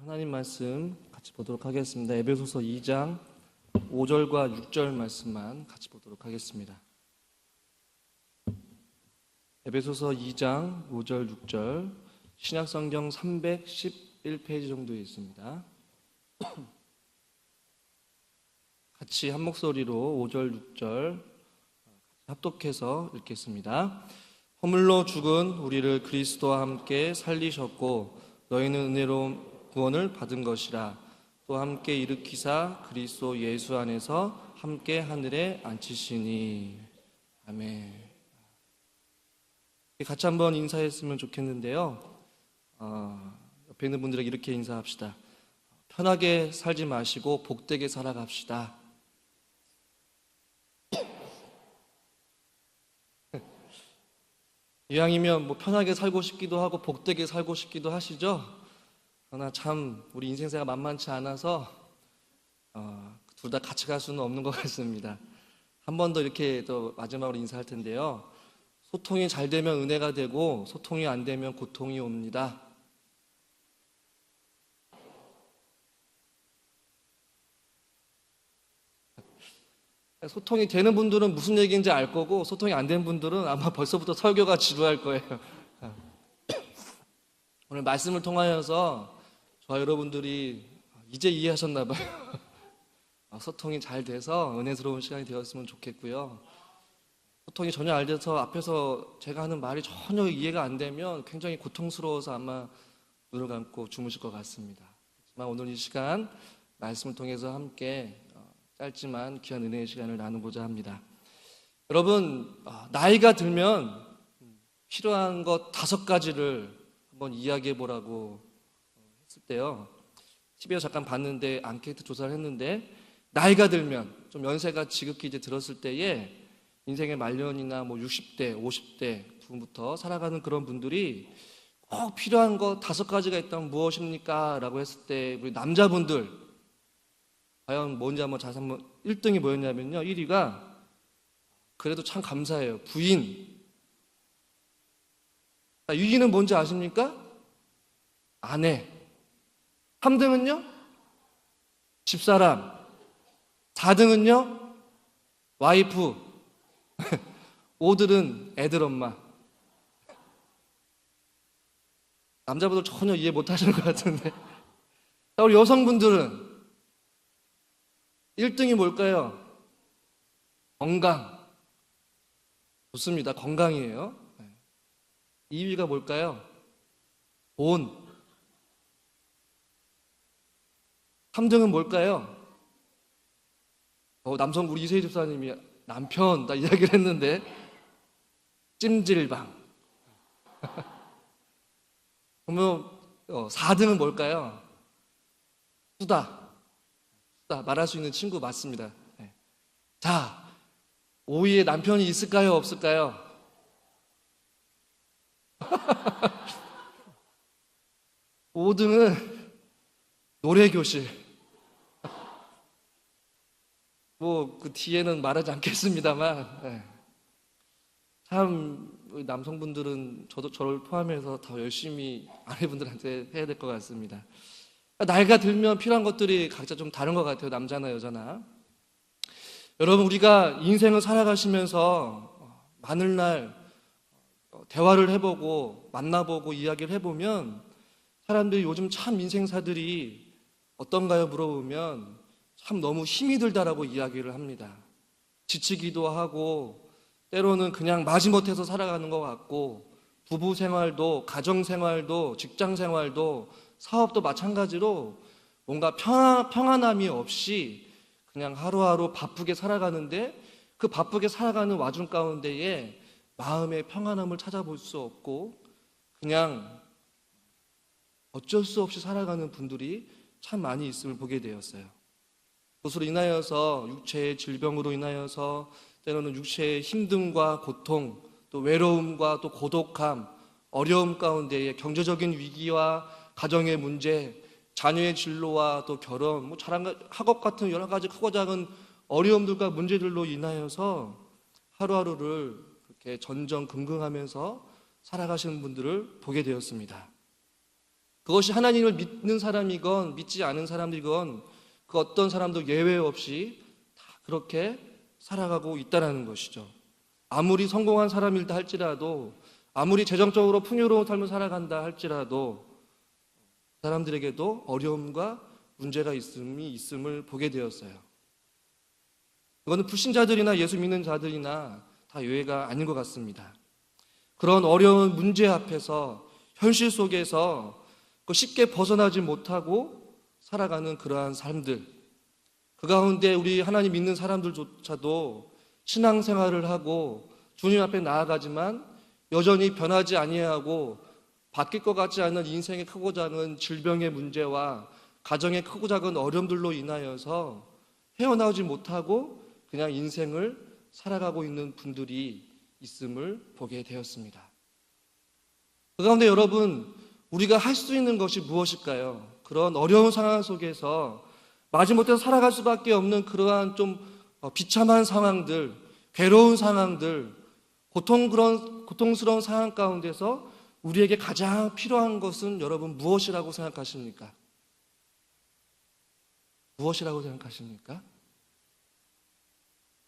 하나님 말씀 같이 보도록 하겠습니다. 에베소서 2장 5절과 6절 말씀만 같이 보도록 하겠습니다. 에베소서 2장 5절 6절 신약성경 311페이지 정도에 있습니다. 같이 한 목소리로 5절 6절 합독해서 읽겠습니다. 허물로 죽은 우리를 그리스도와 함께 살리셨고 너희는 은혜로운 구원을 받은 것이라. 또 함께 일으키사 그리스도 예수 안에서 함께 하늘에 앉히시니. 아멘. 같이 한번 인사했으면 좋겠는데요. 옆에 있는 분들에게 이렇게 인사합시다. 편하게 살지 마시고 복되게 살아갑시다. 이왕이면 편하게 살고 싶기도 하고 복되게 살고 싶기도 하시죠? 그러나 참 우리 인생사가 만만치 않아서 둘 다 같이 갈 수는 없는 것 같습니다. 한 번 더 이렇게 또 마지막으로 인사할 텐데요. 소통이 잘 되면 은혜가 되고 소통이 안 되면 고통이 옵니다. 소통이 되는 분들은 무슨 얘기인지 알 거고 소통이 안 되는 분들은 아마 벌써부터 설교가 지루할 거예요. 오늘 말씀을 통하여서 저와 여러분들이 이제 이해하셨나 봐요. 소통이 잘 돼서 은혜스러운 시간이 되었으면 좋겠고요. 소통이 전혀 안 돼서 앞에서 제가 하는 말이 전혀 이해가 안 되면 굉장히 고통스러워서 아마 눈을 감고 주무실 것 같습니다. 하지만 오늘 이 시간 말씀을 통해서 함께 짧지만 귀한 은혜의 시간을 나누고자 합니다. 여러분, 나이가 들면 필요한 것 5가지를 한번 이야기해 보라고 했을 때요. TV에서 잠깐 봤는데 앙케이트 조사를 했는데 나이가 들면 좀 연세가 지극히 이제 들었을 때에 인생의 말년이나 60대, 50대 부부터 살아가는 그런 분들이 꼭 필요한 것 5가지가 있다면 무엇입니까? 라고 했을 때 우리 남자분들 과연 뭔지 한번 자세히 한번 1등이 뭐였냐면요. 1위가 그래도 참 감사해요. 부인. 6위는 뭔지 아십니까? 아내. 3등은요? 집사람. 4등은요? 와이프. 5등은 애들 엄마. 남자분들 전혀 이해 못 하시는 것 같은데. 우리 여성분들은 1등이 뭘까요? 건강. 좋습니다. 건강이에요. 2위가 뭘까요? 돈. 3등은 뭘까요? 남성 우리 이세희 집사님이 남편 다 이야기를 했는데 찜질방. 그러면 4등은 뭘까요? 수다. 말할 수 있는 친구 맞습니다. 자, 5위에 남편이 있을까요? 없을까요? 5등은 노래교실. 그 뒤에는 말하지 않겠습니다만 참 남성분들은 저를 포함해서 더 열심히 아내분들한테 해야 될 것 같습니다. 나이가 들면 필요한 것들이 각자 좀 다른 것 같아요. 남자나 여자나. 여러분, 우리가 인생을 살아가시면서 많은 대화를 해보고 만나보고 이야기를 해보면 사람들이 요즘 참 인생사들이 어떤가요? 물어보면 참 너무 힘이 들다라고 이야기를 합니다. 지치기도 하고 때로는 그냥 마지못해서 살아가는 것 같고 부부 생활도 가정 생활도 직장 생활도 사업도 마찬가지로 뭔가 평안함이 없이 그냥 하루하루 바쁘게 살아가는데 그 바쁘게 살아가는 와중 가운데에 마음의 평안함을 찾아볼 수 없고 그냥 어쩔 수 없이 살아가는 분들이 참 많이 있음을 보게 되었어요. 그것으로 인하여서 육체의 질병으로 인하여서 때로는 육체의 힘듦과 고통, 또 외로움과 또 고독함, 어려움 가운데에 경제적인 위기와 가정의 문제, 자녀의 진로와 또 결혼, 학업 같은 여러 가지 크고 작은 어려움들과 문제들로 인하여서 하루하루를 그렇게 전전긍긍하면서 살아가시는 분들을 보게 되었습니다. 그것이 하나님을 믿는 사람이건 믿지 않은 사람이건 그 어떤 사람도 예외 없이 다 그렇게 살아가고 있다는 것이죠. 아무리 성공한 사람일다 할지라도, 아무리 재정적으로 풍요로운 삶을 살아간다 할지라도 사람들에게도 어려움과 문제가 있음을 보게 되었어요. 이거는 불신자들이나 예수 믿는 자들이나 다 예외가 아닌 것 같습니다. 그런 어려운 문제 앞에서 현실 속에서 쉽게 벗어나지 못하고 살아가는 그러한 삶들, 그 가운데 우리 하나님 믿는 사람들조차도 신앙생활을 하고 주님 앞에 나아가지만 여전히 변하지 아니하고 바뀔 것 같지 않은 인생의 크고 작은 질병의 문제와 가정의 크고 작은 어려움들로 인하여서 헤어나오지 못하고 그냥 인생을 살아가고 있는 분들이 있음을 보게 되었습니다. 그 가운데 여러분, 우리가 할 수 있는 것이 무엇일까요? 그런 어려운 상황 속에서 마지못해서 살아갈 수밖에 없는 그러한 좀 비참한 상황들, 괴로운 상황들, 고통스러운 상황 가운데서 우리에게 가장 필요한 것은 여러분 무엇이라고 생각하십니까? 무엇이라고 생각하십니까?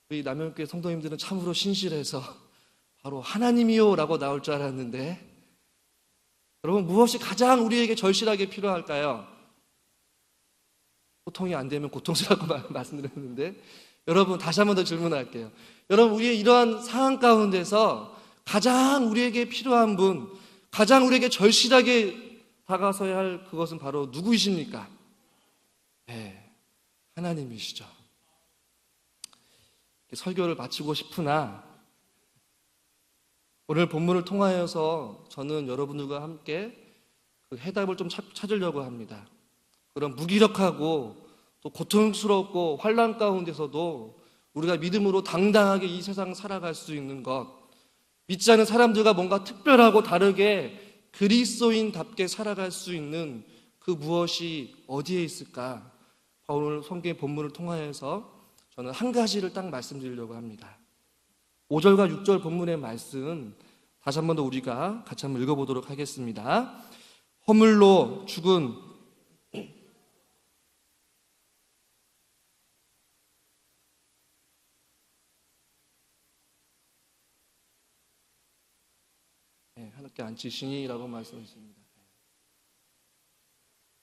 우리 남영교회 성도님들은 참으로 신실해서 바로 하나님이요 라고 나올 줄 알았는데, 여러분 무엇이 가장 우리에게 절실하게 필요할까요? 고통이 안 되면 고통스럽고 말씀드렸는데, 여러분 다시 한 번 더 질문할게요. 여러분, 우리의 이러한 상황 가운데서 가장 우리에게 필요한 분, 가장 우리에게 절실하게 다가서야 할 그것은 바로 누구이십니까? 네, 하나님이시죠. 설교를 마치고 싶으나 오늘 본문을 통하여서 저는 여러분들과 함께 그 해답을 좀 찾으려고 합니다. 그런 무기력하고 또 고통스럽고 환난 가운데서도 우리가 믿음으로 당당하게 이 세상 살아갈 수 있는 것, 믿지 않은 사람들과 뭔가 특별하고 다르게 그리스도인답게 살아갈 수 있는 그 무엇이 어디에 있을까? 오늘 성경의 본문을 통하여서 저는 한 가지를 딱 말씀드리려고 합니다. 5절과 6절 본문의 말씀 다시 한 번 더 우리가 같이 한번 읽어보도록 하겠습니다. 허물로 죽은 하나님께 앉히시니라고 말씀하십니다.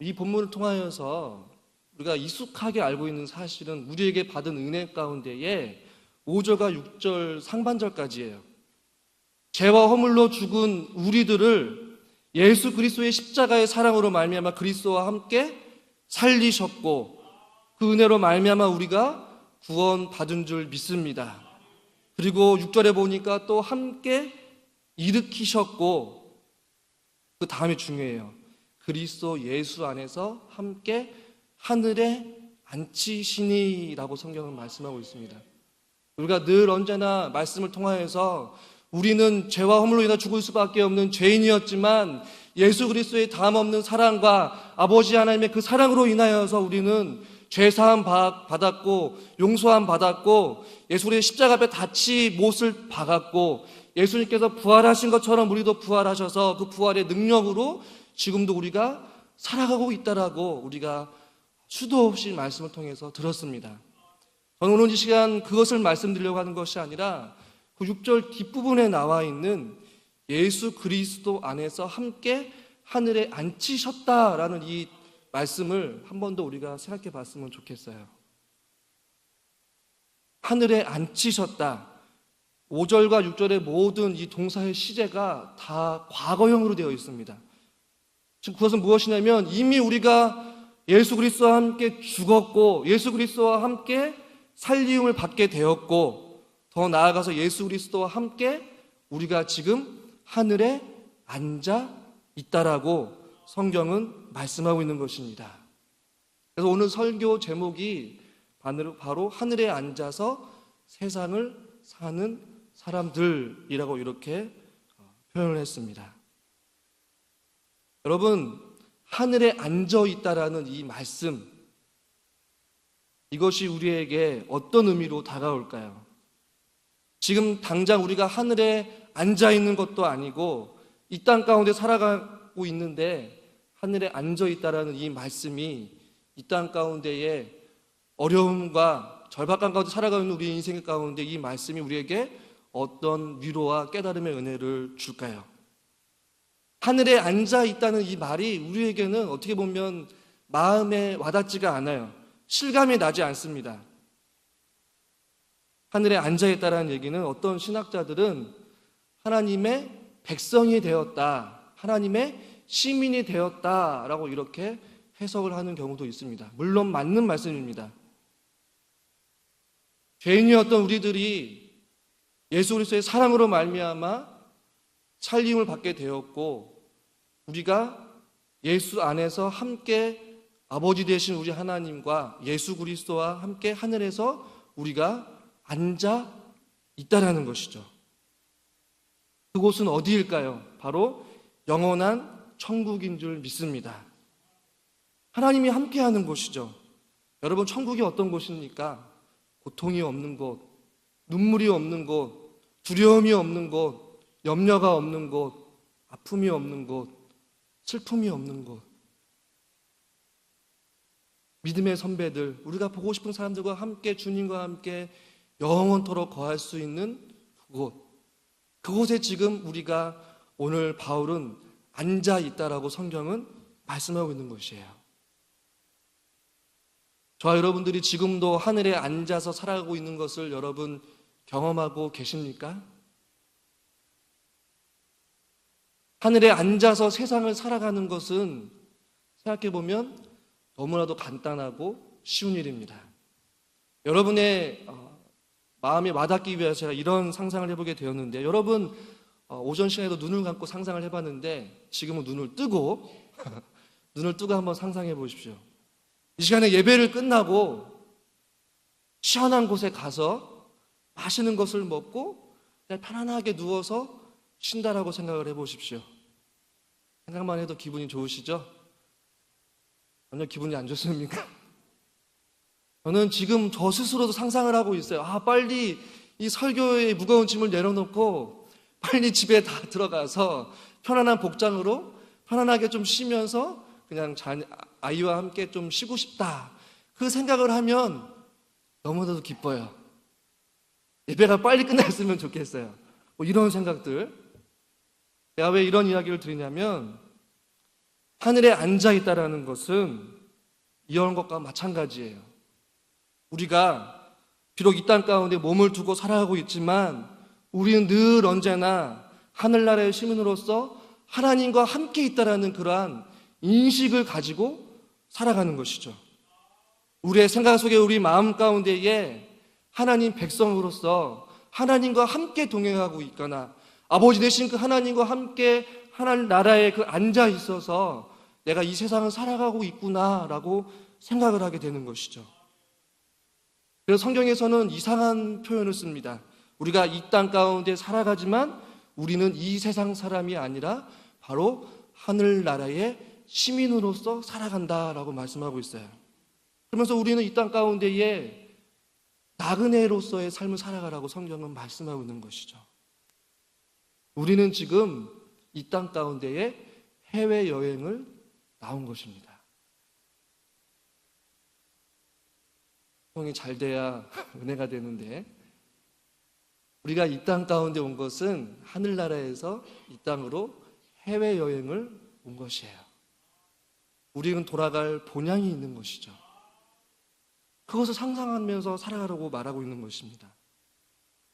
이 본문을 통하여서 우리가 익숙하게 알고 있는 사실은 우리에게 받은 은혜 가운데에 5절과 6절 상반절까지예요. 죄와 허물로 죽은 우리들을 예수 그리스도의 십자가의 사랑으로 말미암아 그리스도와 함께 살리셨고, 그 은혜로 말미암아 우리가 구원 받은 줄 믿습니다. 그리고 6절에 보니까 또 함께 일으키셨고, 그 다음이 중요해요. 그리스도 예수 안에서 함께 하늘에 앉히시니라고 성경은 말씀하고 있습니다. 우리가 늘 언제나 말씀을 통하여서 우리는 죄와 허물로 인해 죽을 수밖에 없는 죄인이었지만 예수 그리스도의 담없는 사랑과 아버지 하나님의 그 사랑으로 인하여서 우리는 죄사함 받았고 용서함 받았고 예수의 십자가 앞에 같이 못을 박았고, 예수님께서 부활하신 것처럼 우리도 부활하셔서 그 부활의 능력으로 지금도 우리가 살아가고 있다라고 우리가 수도 없이 말씀을 통해서 들었습니다. 저는 오늘 이 시간 그것을 말씀드리려고 하는 것이 아니라 그 6절 뒷부분에 나와 있는 예수 그리스도 안에서 함께 하늘에 앉히셨다라는 이 말씀을 한 번 더 우리가 생각해 봤으면 좋겠어요. 하늘에 앉히셨다. 5절과 6절의 모든 이 동사의 시제가 다 과거형으로 되어 있습니다. 지금 그것은 무엇이냐면 이미 우리가 예수 그리스도와 함께 죽었고 예수 그리스도와 함께 살림을 받게 되었고, 더 나아가서 예수 그리스도와 함께 우리가 지금 하늘에 앉아 있다라고 성경은 말씀하고 있는 것입니다. 그래서 오늘 설교 제목이 바로 하늘에 앉아서 세상을 사는 사람들이라고 이렇게 표현을 했습니다. 여러분, 하늘에 앉아 있다라는 이 말씀, 이것이 우리에게 어떤 의미로 다가올까요? 지금 당장 우리가 하늘에 앉아 있는 것도 아니고 이 땅 가운데 살아가고 있는데 하늘에 앉아 있다라는 이 말씀이 이 땅 가운데에 어려움과 절박한 가운데 살아가는 우리 인생 가운데 이 말씀이 우리에게 어떤 위로와 깨달음의 은혜를 줄까요? 하늘에 앉아 있다는 이 말이 우리에게는 어떻게 보면 마음에 와닿지가 않아요. 실감이 나지 않습니다. 하늘에 앉아 있다라는 얘기는 어떤 신학자들은 하나님의 백성이 되었다, 하나님의 시민이 되었다라고 이렇게 해석을 하는 경우도 있습니다. 물론 맞는 말씀입니다. 죄인이었던 우리들이 예수 그리스도의 사랑으로 말미암아 살림을 받게 되었고, 우리가 예수 안에서 함께 아버지 되신 우리 하나님과 예수 그리스도와 함께 하늘에서 우리가 앉아 있다라는 것이죠. 그곳은 어디일까요? 바로 영원한 천국인 줄 믿습니다. 하나님이 함께하는 곳이죠. 여러분, 천국이 어떤 곳입니까? 고통이 없는 곳, 눈물이 없는 곳, 두려움이 없는 곳, 염려가 없는 곳, 아픔이 없는 곳, 슬픔이 없는 곳. 믿음의 선배들, 우리가 보고 싶은 사람들과 함께 주님과 함께 영원토록 거할 수 있는 그곳, 그곳에 지금 우리가 오늘 바울은 앉아 있다라고 성경은 말씀하고 있는 것이에요. 저와 여러분들이 지금도 하늘에 앉아서 살아가고 있는 것을 여러분 경험하고 계십니까? 하늘에 앉아서 세상을 살아가는 것은 생각해보면 너무나도 간단하고 쉬운 일입니다. 여러분의 마음에 와닿기 위해서 제가 이런 상상을 해보게 되었는데, 여러분 오전 시간에도 눈을 감고 상상을 해봤는데 지금은 눈을 뜨고 눈을 뜨고 한번 상상해 보십시오. 이 시간에 예배를 끝나고 시원한 곳에 가서 맛있는 것을 먹고 그냥 편안하게 누워서 쉰다라고 생각을 해보십시오. 생각만 해도 기분이 좋으시죠? 전혀 기분이 안 좋습니까? 저는 지금 저 스스로도 상상을 하고 있어요. 빨리 이 설교의 무거운 짐을 내려놓고 빨리 집에 다 들어가서 편안한 복장으로 편안하게 좀 쉬면서 그냥 아이와 함께 좀 쉬고 싶다. 그 생각을 하면 너무나도 기뻐요. 예배가 빨리 끝났으면 좋겠어요. 이런 생각들. 내가 왜 이런 이야기를 드리냐면, 하늘에 앉아 있다라는 것은 이런 것과 마찬가지예요. 우리가 비록 이 땅 가운데 몸을 두고 살아가고 있지만 우리는 늘 언제나 하늘나라의 시민으로서 하나님과 함께 있다라는 그러한 인식을 가지고 살아가는 것이죠. 우리의 생각 속에, 우리 마음 가운데에 하나님 백성으로서 하나님과 함께 동행하고 있거나 아버지 되신 그 하나님과 함께 하나님 나라에 그 앉아 있어서 내가 이 세상을 살아가고 있구나라고 생각을 하게 되는 것이죠. 그래서 성경에서는 이상한 표현을 씁니다. 우리가 이 땅 가운데 살아가지만 우리는 이 세상 사람이 아니라 바로 하늘나라의 시민으로서 살아간다라고 말씀하고 있어요. 그러면서 우리는 이 땅 가운데에 나그네로서의 삶을 살아가라고 성경은 말씀하고 있는 것이죠. 우리는 지금 이 땅 가운데에 해외여행을 나온 것입니다. 형이 잘 돼야 은혜가 되는데, 우리가 이 땅 가운데 온 것은 하늘나라에서 이 땅으로 해외여행을 온 것이에요. 우리는 돌아갈 본향이 있는 것이죠. 그것을 상상하면서 살아가라고 말하고 있는 것입니다.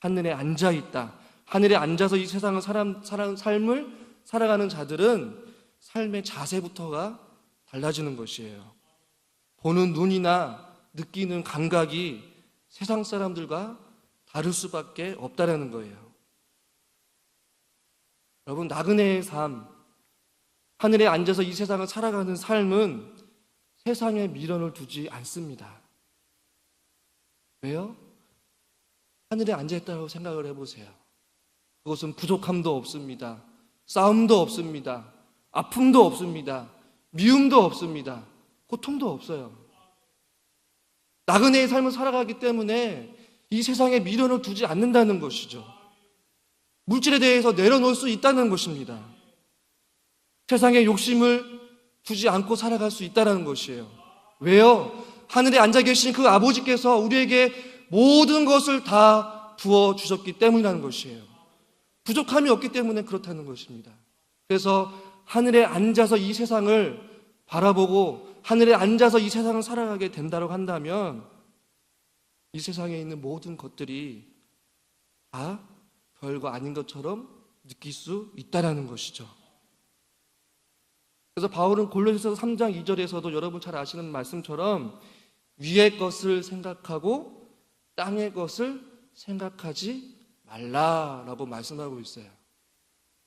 하늘에 앉아 있다. 하늘에 앉아서 이 세상을 삶을 살아가는 자들은 삶의 자세부터가 달라지는 것이에요. 보는 눈이나 느끼는 감각이 세상 사람들과 다를 수밖에 없다라는 거예요. 여러분, 나그네의 삶, 하늘에 앉아서 이 세상을 살아가는 삶은 세상에 미련을 두지 않습니다. 왜요? 하늘에 앉아있다고 생각을 해보세요. 그것은 부족함도 없습니다. 싸움도 없습니다. 아픔도 없습니다. 미움도 없습니다. 고통도 없어요. 나그네의 삶을 살아가기 때문에 이 세상에 미련을 두지 않는다는 것이죠. 물질에 대해서 내려놓을 수 있다는 것입니다. 세상의 욕심을 두지 않고 살아갈 수 있다는 것이에요. 왜요? 하늘에 앉아 계신 그 아버지께서 우리에게 모든 것을 다 부어주셨기 때문이라는 것이에요. 부족함이 없기 때문에 그렇다는 것입니다. 그래서 하늘에 앉아서 이 세상을 바라보고 하늘에 앉아서 이 세상을 살아가게 된다고 한다면 이 세상에 있는 모든 것들이 다 별거 아닌 것처럼 느낄 수 있다는 것이죠. 그래서 바울은 골로새서 3장 2절에서도 여러분 잘 아시는 말씀처럼 위의 것을 생각하고 땅의 것을 생각하지 말라라고 말씀하고 있어요.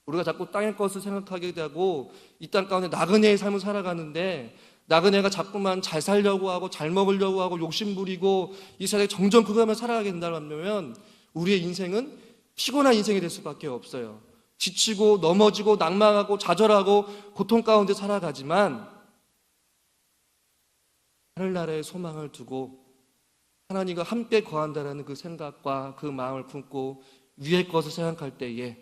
우리가 자꾸 땅의 것을 생각하게 되고 이 땅 가운데 나그네의 삶을 살아가는데 나그네가 자꾸만 잘 살려고 하고 잘 먹으려고 하고 욕심 부리고 이 세상에 점점 그거만 살아가게 된다면 우리의 인생은 피곤한 인생이 될 수밖에 없어요. 지치고 넘어지고 낭망하고 좌절하고 고통 가운데 살아가지만 하늘나라의 소망을 두고 하나님과 함께 거한다는 그 생각과 그 마음을 품고 위의 것을 생각할 때에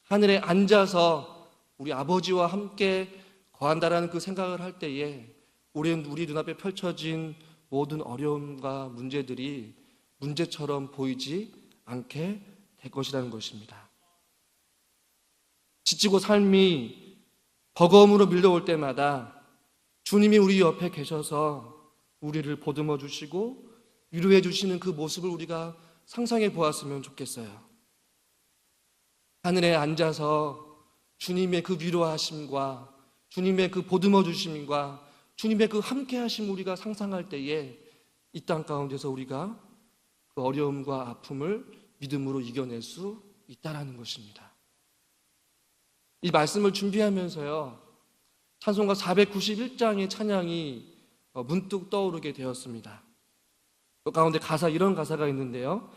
하늘에 앉아서 우리 아버지와 함께 거한다는 그 생각을 할 때에 우리 눈앞에 펼쳐진 모든 어려움과 문제들이 문제처럼 보이지 않게 될 것이라는 것입니다. 지치고 삶이 버거움으로 밀려올 때마다 주님이 우리 옆에 계셔서 우리를 보듬어 주시고 위로해 주시는 그 모습을 우리가 상상해 보았으면 좋겠어요. 하늘에 앉아서 주님의 그 위로하심과 주님의 그 보듬어 주심과 주님의 그 함께 하심 우리가 상상할 때에 이 땅 가운데서 우리가 그 어려움과 아픔을 믿음으로 이겨낼 수 있다는 것입니다. 이 말씀을 준비하면서요, 찬송가 491장의 찬양이 문득 떠오르게 되었습니다. 그 가운데 이런 가사가 있는데요.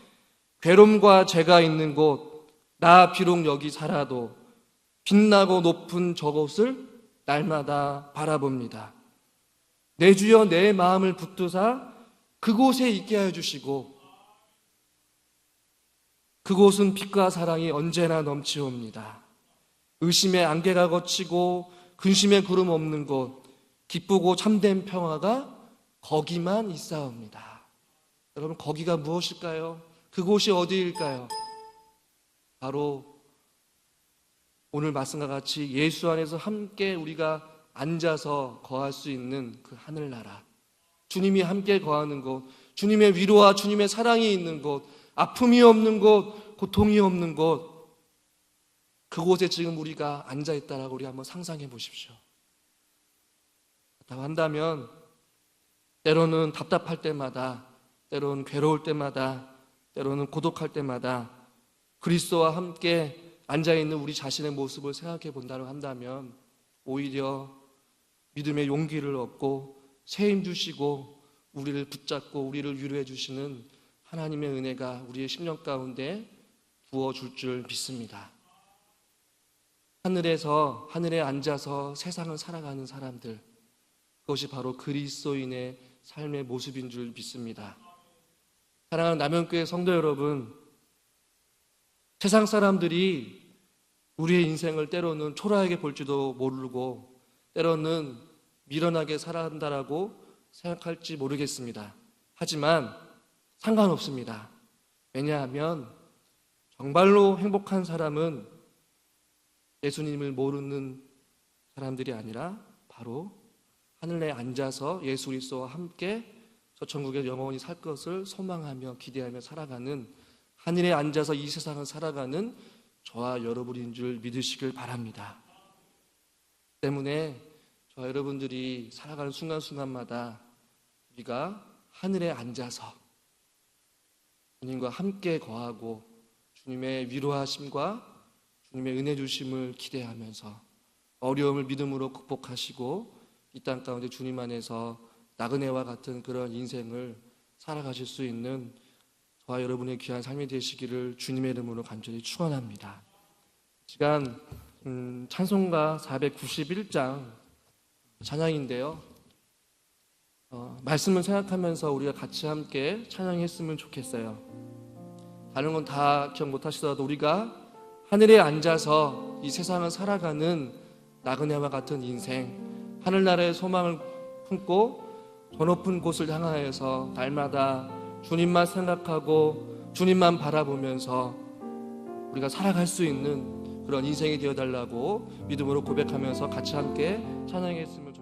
괴로움과 죄가 있는 곳, 나 비록 여기 살아도 빛나고 높은 저곳을 날마다 바라봅니다. 내 주여 내 마음을 붙드사 그곳에 있게 하여 주시고 그곳은 빛과 사랑이 언제나 넘치옵니다. 의심의 안개가 걷히고 근심의 구름 없는 곳, 기쁘고 참된 평화가 거기만 있사옵니다. 여러분, 거기가 무엇일까요? 그곳이 어디일까요? 바로 오늘 말씀과 같이 예수 안에서 함께 우리가 앉아서 거할 수 있는 그 하늘나라, 주님이 함께 거하는 곳, 주님의 위로와 주님의 사랑이 있는 곳, 아픔이 없는 곳, 고통이 없는 곳, 그곳에 지금 우리가 앉아있다라고 우리 한번 상상해 보십시오. 그렇다고 한다면 때로는 답답할 때마다, 때로는 괴로울 때마다, 때로는 고독할 때마다 그리스도와 함께 앉아있는 우리 자신의 모습을 생각해 본다고 한다면 오히려 믿음의 용기를 얻고 새 힘 주시고 우리를 붙잡고 우리를 위로해 주시는 하나님의 은혜가 우리의 심령 가운데 부어줄 줄 믿습니다. 하늘에 앉아서 세상을 살아가는 사람들, 그것이 바로 그리스도인의 삶의 모습인 줄 믿습니다. 사랑하는 남현교회 성도 여러분, 세상 사람들이 우리의 인생을 때로는 초라하게 볼지도 모르고 때로는 미련하게 살아간다라고 생각할지 모르겠습니다. 하지만 상관없습니다. 왜냐하면 정말로 행복한 사람은 예수님을 모르는 사람들이 아니라 바로 하늘에 앉아서 예수 그리스도와 함께 저 천국에 영원히 살 것을 소망하며 기대하며 살아가는, 하늘에 앉아서 이 세상을 살아가는 저와 여러분인 줄 믿으시길 바랍니다. 때문에 저와 여러분들이 살아가는 순간순간마다 우리가 하늘에 앉아서 주님과 함께 거하고 주님의 위로하심과 주님의 은혜 주심을 기대하면서 어려움을 믿음으로 극복하시고 이 땅 가운데 주님 안에서 나그네와 같은 그런 인생을 살아가실 수 있는 저와 여러분의 귀한 삶이 되시기를 주님의 이름으로 간절히 축원합니다. 시간 찬송가 491장 찬양인데요. 말씀을 생각하면서 우리가 같이 함께 찬양했으면 좋겠어요. 다른 건 다 기억 못하시더라도 우리가 하늘에 앉아서 이 세상을 살아가는 나그네와 같은 인생, 하늘나라의 소망을 품고 더 높은 곳을 향하여서 날마다 주님만 생각하고 주님만 바라보면서 우리가 살아갈 수 있는 그런 인생이 되어달라고 믿음으로 고백하면서 같이 함께 찬양했으면 좋겠습니다.